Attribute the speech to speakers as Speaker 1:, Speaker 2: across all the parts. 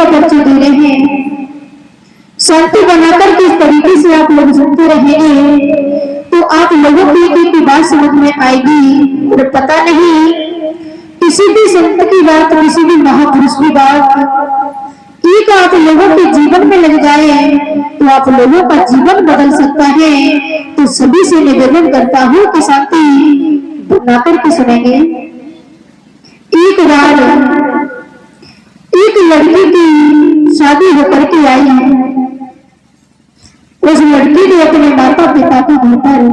Speaker 1: का परिचय दे रहे हैं। शांति बनाकर किस तरीके से आप लोग सुनते रहेंगे तो आप लोगों को एक बात समझ में आएगी। और पता नहीं किसी भी संत की बात, किसी भी महापुरुष की बात एक आप लोगों के जीवन में लग जाए तो आप लोगोलोगों का जीवन बदल सकता है। तो सभी से निवेदन करता हूँ कि शांति बनाकर के सुनेंगे। एक बार एक लड़की की शादी होकर के आई। उस लड़की ने अपने माता पिता के भीतर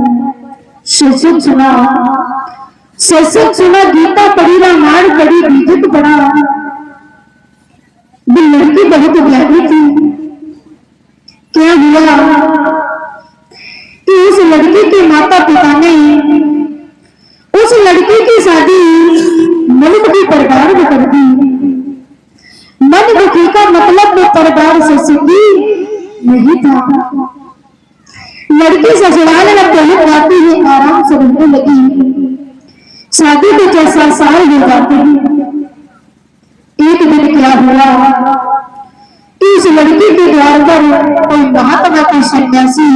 Speaker 1: सत्संग सुना, सत्संग सुना, गीता पढ़ी, रामायण पढ़ी, बीजक पढ़ा। वो लड़की बहुत ज्ञानी थी। क्या हुआ कि उस लड़की के माता पिता ने उस लड़की की शादी मनमुखी परिवार में कर दी। मनमुखी का मतलब वो परिवार से सुखी नहीं था। लड़की ससुराल में बहुत आती है, आराम से रहने लगी। शादी को 4 साल हो जाते हैं। एक दिन क्या हुआ, इस लड़की के द्वार पर कोई महात्मा के सन्यासी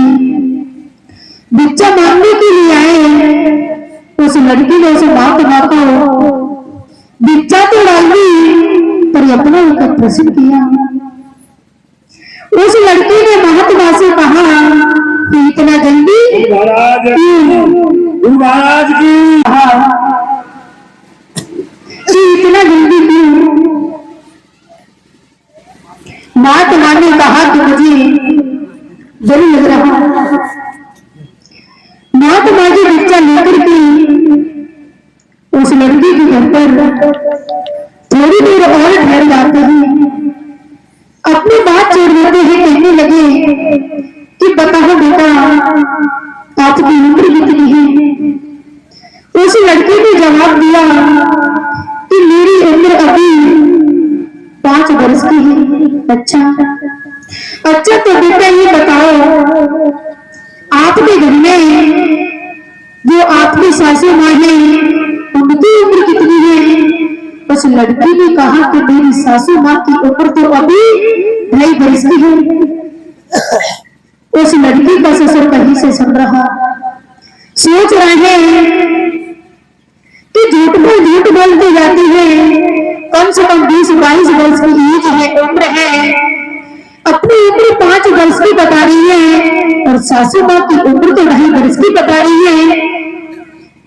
Speaker 1: भिक्षा मांगने के लिए आए। उस लड़की ने उस महात्मा को भिक्षा तो डाल दी पर अपना एक प्रश्न किया। उस लड़की ने महात्मा से कहा कि इतना जल्दी
Speaker 2: महाराज की
Speaker 1: इतना जल्दी क्यों? महात्मा ने कहा कि मुझे डर लग रहा। महात्मा जी भिक्षा लेकर के उस लड़की के घर पर थोड़ी देर और ठहर जाते हैं। अपनी बात छोड़ देते हैं, कहने लगे कि बताओ बेटा आपकी उम्र कितनी है? उस लड़की ने जवाब दिया कि मेरी उम्र अभी 5 वर्ष की है। अच्छा तो बेटा ये बताओ आपके घर में जो आपकी सासू माँ है उनकी उम्र कितनी है? उस लड़की ने कहा कि मेरी सासू माँ की उम्र तो अभी 2.5 वर्ष की है। उस लड़की का ससुर कहीं से सुन रहा, सोच रहे हैं कि झूठ बोलती जाती है। कम से कम 20-22 वर्ष की एज है, उम्र है। अपनी उम्र 5 वर्ष की बता रही है और सासू माँ की उम्र तो 2.5 वर्ष की बता रही है।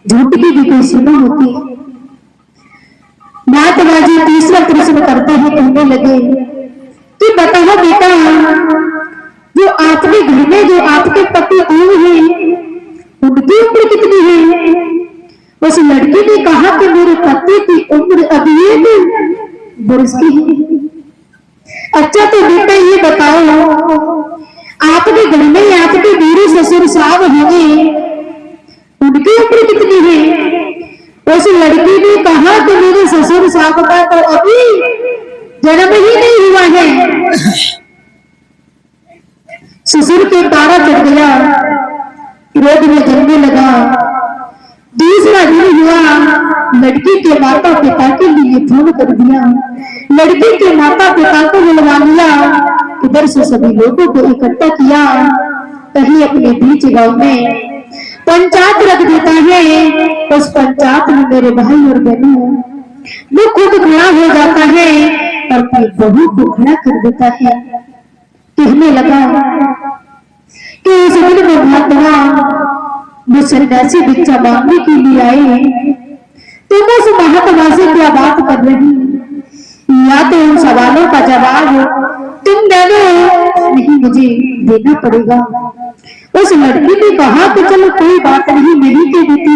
Speaker 1: झूठ की भी कोई सीमा होती है। महात्मा जी तीसरा प्रश्न करते हैं, कहने लगे कि बताओ बेटा जो आपके घर में जो आपके पति आए हैं उनकी उम्र कितनी है? उस लड़की ने कहा कि मेरे पति की उम्र अभी 1 वर्ष की है। अच्छा तो बेटा ये बताओ आपके घर में आपके मेरे ससुर साहब होंगे उनकी उम्र कितनी है? उस लड़की ने कहा कि मेरे ससुर साहब का तो अभी जन्म ही नहीं हुआ है। ससुर के तारा चढ़ गया, क्रोध में जलने लगा। दूसरा दिन हुआ, लड़की के माता पिता के लिए फोन कर दिया। लड़की के माता पिता को बुलवा लिया। इधर से सभी लोगों को इकट्ठा किया। कहीं अपने बीच गांव में पंचायत रख देता है। उस पंचायत में मेरे भाई और बहनों वो खुद खड़ा हो जाता है और अपनी बहू को खड़ा कर देता है। कहने लगा कि इस दिन में महात्मा वो सन्यासी भिक्षा मांगने के लिए आए। तुम उस महात्मा से क्या बात कर रही? या तो उन सवालों का जवाब तुम दे दो, नहीं मुझे देना पड़ेगा। उस लड़की ने कहा कि चलो कोई बात नहीं, नहीं दे देती।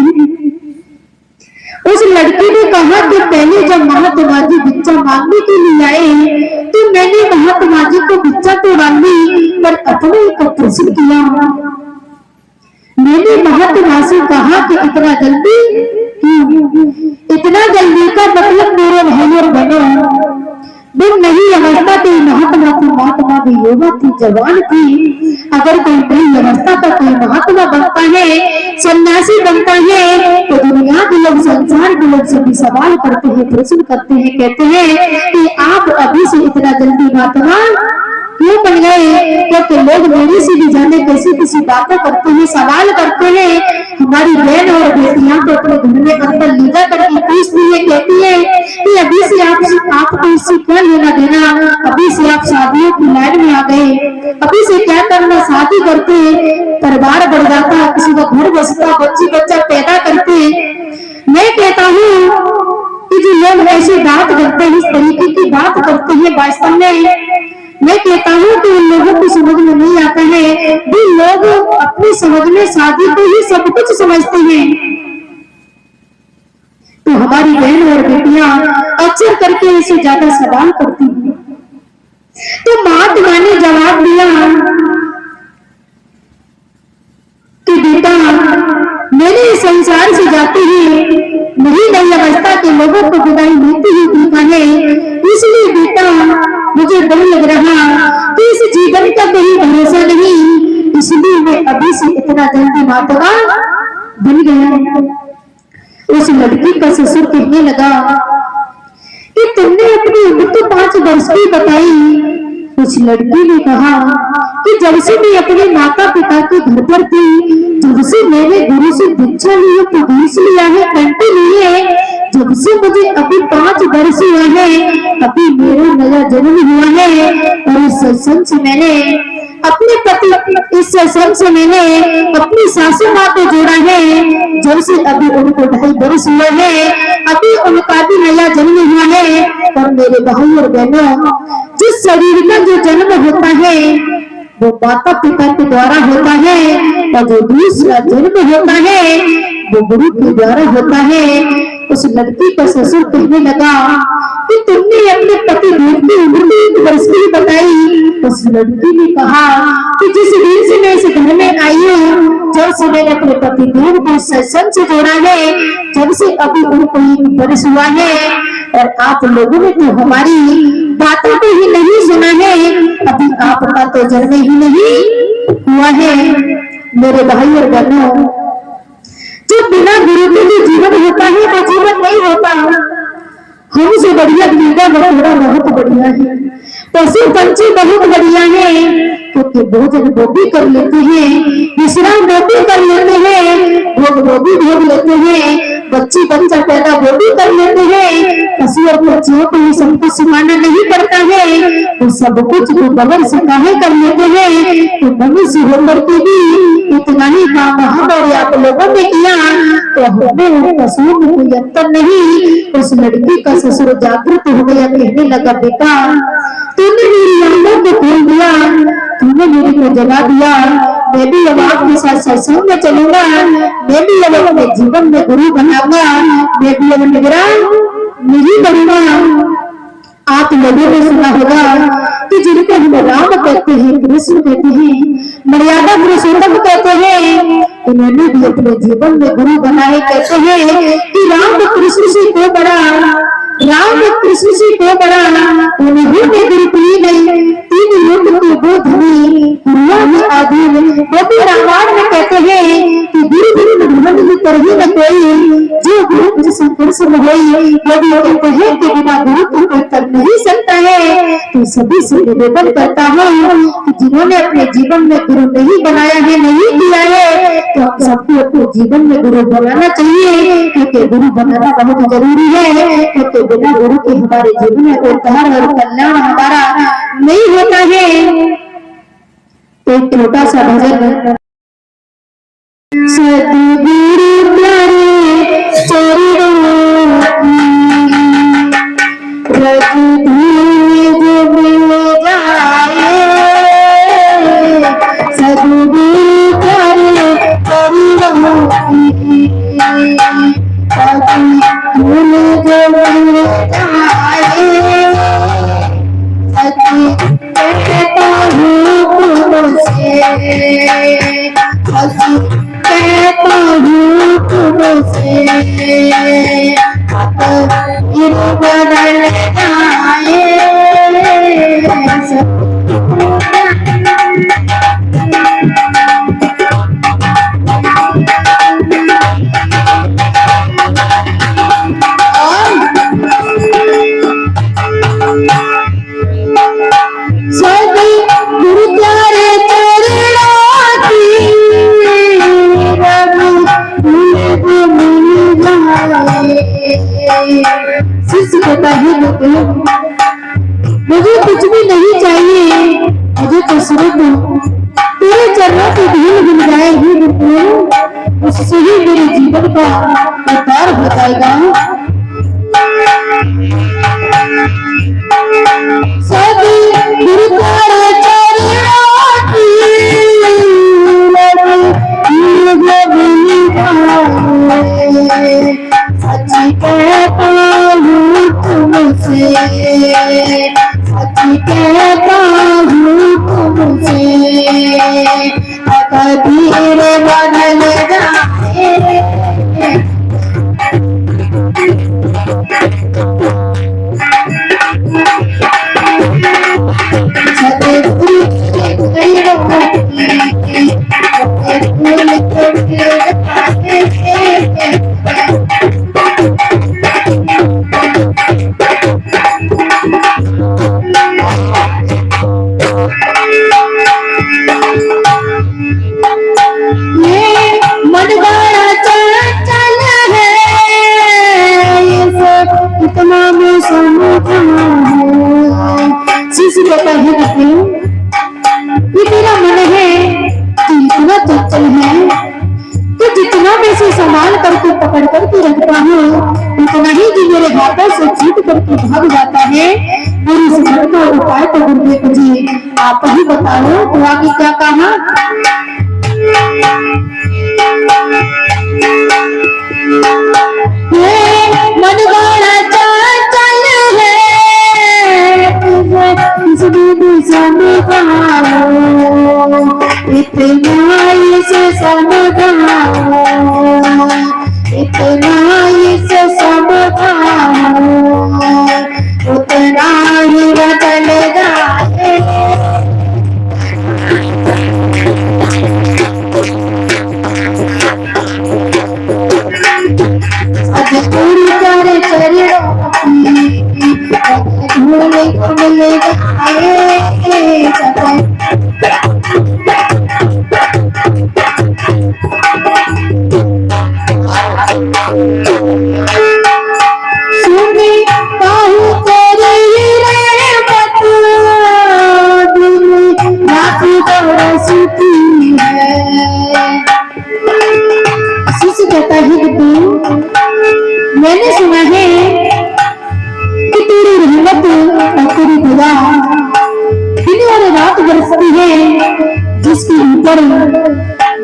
Speaker 1: उस लड़की ने कहा कि पहले जब महात्मा जी भिक्षा मांगने के लिए आए तो मैंने महात्मा जी को भिक्षा तो डाली पर अपने को प्रश्न किया। मैंने महात्मा से कहा कि इतना जल्दी इतना जल्दी का मतलब मेरे भाई और बहनों वो नहीं अवस्था थी। महात्मा की महात्मा भी युवा थी, जवान थी। अगर कोई नई व्यवस्था का कोई महात्मा बनता है, सन्यासी बनता है, तो दुनिया के लोग, संसार के लोग सभी सवाल करते हैं, प्रश्न करते हैं, कहते हैं कि आप अभी से इतना जल्दी महात्मा क्यों बन गए? क्योंकि लोग मेरी से भी जाने कैसी कैसी बातें करते हैं, सवाल करते हैं। हमारी बहन और बेटियां तो अपने घर में अंदर ले जा करके पूछती है, कहती है कि अभी से आपको इससे क्या लेना देना, अभी से आप शादियों की लाइन में आ गए, अभी से क्या करना, शादी करते परिवार बढ़ जाता, किसी का घर बसता, बच्ची बच्चा पैदा करते। मैं कहता हूँ कि जो लोग ऐसी बात करते हैं, इस तरीके की बात करते हैं, वास्तव में मैं कहता हूँ कि उन लोगों को समझ में नहीं आता है। भी लोग अपनी समझ में शादी को ही सब कुछ समझते हैं। तो हमारी बहन और बेटियां अक्सर करके इसे ज्यादा सवाल करती हैं। तो महात्मा ने जवाब दिया कि बेटा, मेरे संसार से जाते ही नई नई अवस्था के लोगों को विदाई मिलती ही देखा है, इसलिए बेटा मुझे डर लग रहा कि इस जीवन का कहीं भरोसा नहीं, इसलिए मैं अभी से इतना जल्दी महात्मा बन गया। उस लड़की का ससुर कहने लगा कि तुमने अपनी उम्र तो 5 वर्ष की बताई। उस लड़की ने कहा कि जब से मैं अपने माता पिता के घर पर थी, जब से मैंने गुरु से दीक्षा ली है, प्रवेश लिया है, घंटी ली है, जब से मुझे अभी 5 वर्ष हुआ है, अभी मेरा नया जन्म हुआ है, और इस सत्संग से मैंने अपने पति, इस सत्संग से मैंने अपनी सासू माँ को जोड़ा है, जब से अभी उनको 2.5 वर्ष हुआ है, अभी उनका भी नया जन्म हुआ है। और मेरे भाई और बहनों, जिस शरीर का जो जन्म होता है वो माता पिता के द्वारा होता है, और जो दूसरा जन्म होता है वो गुरु के द्वारा होता है। उस लड़की का ससुर कहने लगा कि तुमने अपने पति देव की उम्र 1 वर्ष की बताई। उस लड़की ने कहा कि जिस दिन से मैं इस घर में आई हूँ, जब से मैंने अपने पति देव को सत्संग से जोड़ा है, जब से अभी उनको 1 वर्ष हुआ है, और आप लोगों ने तो हमारी बातों को ही नहीं सुना है, अभी आपका तो जन्म ही नहीं हुआ है। मेरे भाई और बहनों, जो बिना गुरु के जो जीवन होता है वो जीवन नहीं होता। हमसे बढ़िया लीला बड़ा बहुत बढ़िया है, पशु पंछी बहुत बढ़िया है, क्योंकि भोजन वो भी कर लेते हैं, विश्राम वो भी कर लेते हैं, भोग वो भी भोग लेते हैं, बच्ची बच्चा पैदा वो भी कर लेते हैं। पशु और पक्षियों को ये सब कुछ सिखाना नहीं पड़ता है, तो सब कुछ वो बगैर सिखाए कर लेते हैं। तो मनुष्य होकर के भी इतना ही काम हमारे आप लोगों ने किया, तो हमें पशुओं में कोई अंतर नहीं। उस लड़की का ससुर जागृत हो गया, कहने लगा बेटा, तूने मेरी आंखों को खोल दिया, तूने मेरे को जगा दिया, मैं भी अब आपके साथ सत्संग में चलूंगा, मैं भी अब अपने जीवन में गुरु बनाऊंगा, मैं भी अब निगरान नहीं बनूंगा। आप लोगों ने सुना होगा कि जिनको हम राम कहते हैं, कृष्ण कहते हैं, मर्यादा पुरुषोत्तम कहते हैं, उन्होंने भी अपने जीवन में गुरु बनाए। कहते हैं कि राम कृष्ण से को बड़ा, राम कृष्ण से को बड़ा, उन्होंने गुरु की नहीं, 3 युग के वो धनी आदि। वो भी रामायण में कहते हैं कि गुरु गुरु भगवान तरही न कोई, जो गुरु संघर्ष में होई, वो भी कहते हैं कि बिना गुरु को कोई कर नहीं सकता है। तो सभी से निवेदन करता हूँ कि जिन्होंने अपने जीवन में गुरु नहीं बनाया है, नहीं किया है, तो हम सबको अपने जीवन में गुरु बनाना चाहिए, क्योंकि गुरु बनाना बहुत जरूरी है। क्योंकि बिना गुरु के हमारे जीवन में उद्धार और कल्याण हमारा नहीं होता है। तो एक छोटा सा भजन, सतगुरु प्यारे चरणों रज धूल मिल जाए, सतगुरु प्यारे चरणों धूल मिल जाए, कहता हूँ तुमसे, कहता हूँ तुमसे, बदल जाए। शिष्य कहता है गुरुदेव मुझे कुछ भी नहीं चाहिए, मुझे तो सिर्फ तेरे चरणों की धूल मिल जाएगी गुरुदेव, उससे ही मेरे जीवन का उद्धार हो जाएगा। सभी गुरुद्वारा सच्ची कहता हूँ तुमसे, सच्ची कहता हूँ तुमसे, तकदीर बदल जाए। शिष्य कहता है ये तेरा मन है कि इतना चंचल है कि जितना मैं इसे संभाल करके पकड़ करके रखता हूँ उतना ही जो मेरे हाथों से छूट करके भाग जाता है। मेरी इस मन का उपाय तो गुरुदेव जी आप ही बताओ। तो आगे क्या कहा, मन बड़ा चंचल है इतना इसे समझाओ, इतना इसे समझाओ, उतना ही बदल जाए। आज पूरी करे भूले भूले जाए। कहता है मैंने सुना है कि तेरी रहमत और तेरी दया दिन और रात बरसती है, जिसके ऊपर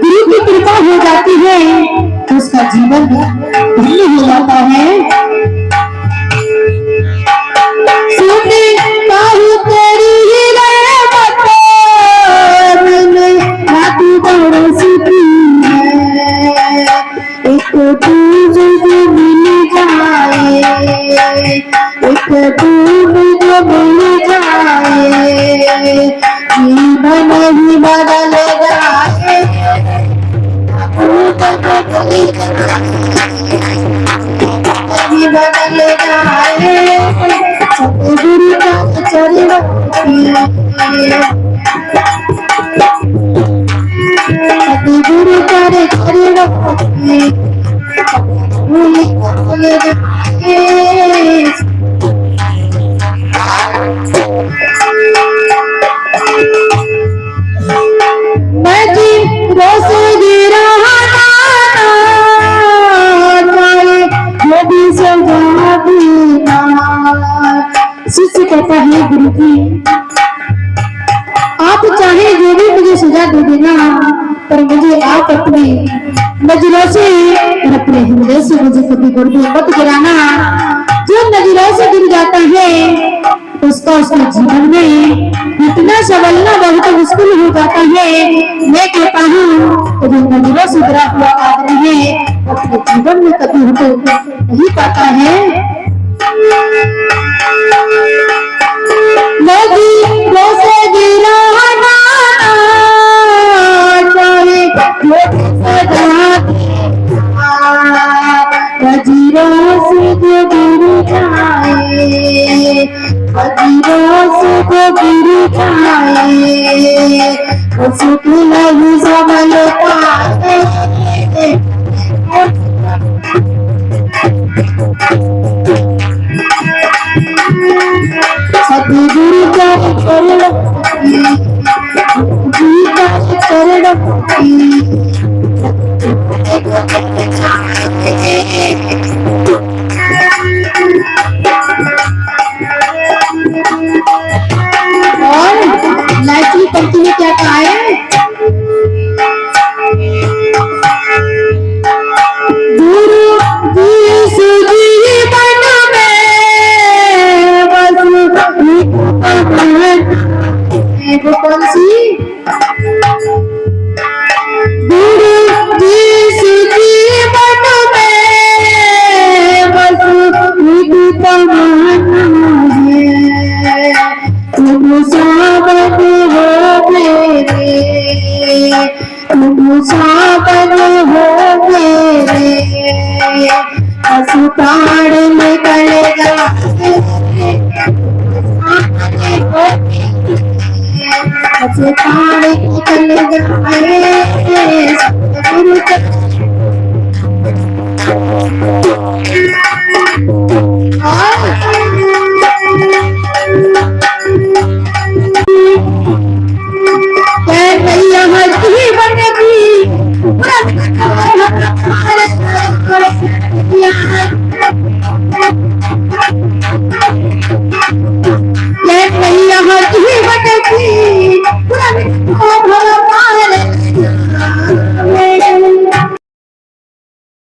Speaker 1: गुरु की कृपा हो जाती है तो उसका जीवन धन्य हो जाता है। सुनने पाहु तेरी रहमत रात बरसती है, एक दूज जो मिल जाए, एक दूज जो मिल जाए, जीवन ही बदल जाए। बदल जाए सतगुरु का चरण, सतगुरु का चरण मैं जी रोस गिरा शिष्य कहता है गुरु जी आप चाहे जो भी मुझे सजा दे देना, पर मुझे आप अपने नजरों से और अपने हृदय से मुझे कभी गुरु मत गिराना। जो नजरों से गिर जाता है उसका उसके जीवन में इतना संभलना बहुत मुश्किल हो जाता है। मैं कहता हूँ जो नजरों से गिरा हुआ आदमी है अपने जीवन में कभी नहीं पाता है। नजरों से गिरा नजरों से जो गिर जाए, नजरों से जो गिर जाए उसको नहीं संभल पाए। गुरु का शरण जी का शरण और लाइटली पंक्ति में क्या कहा है? गुरु जी जीवन में बस वो कौन सी? गुरु जी जीवन में बस तुम सावन हो मेरे, तुम सावन हो मेरे, अस्पताल निकलेगा अस्पताल निकलेगा गुरु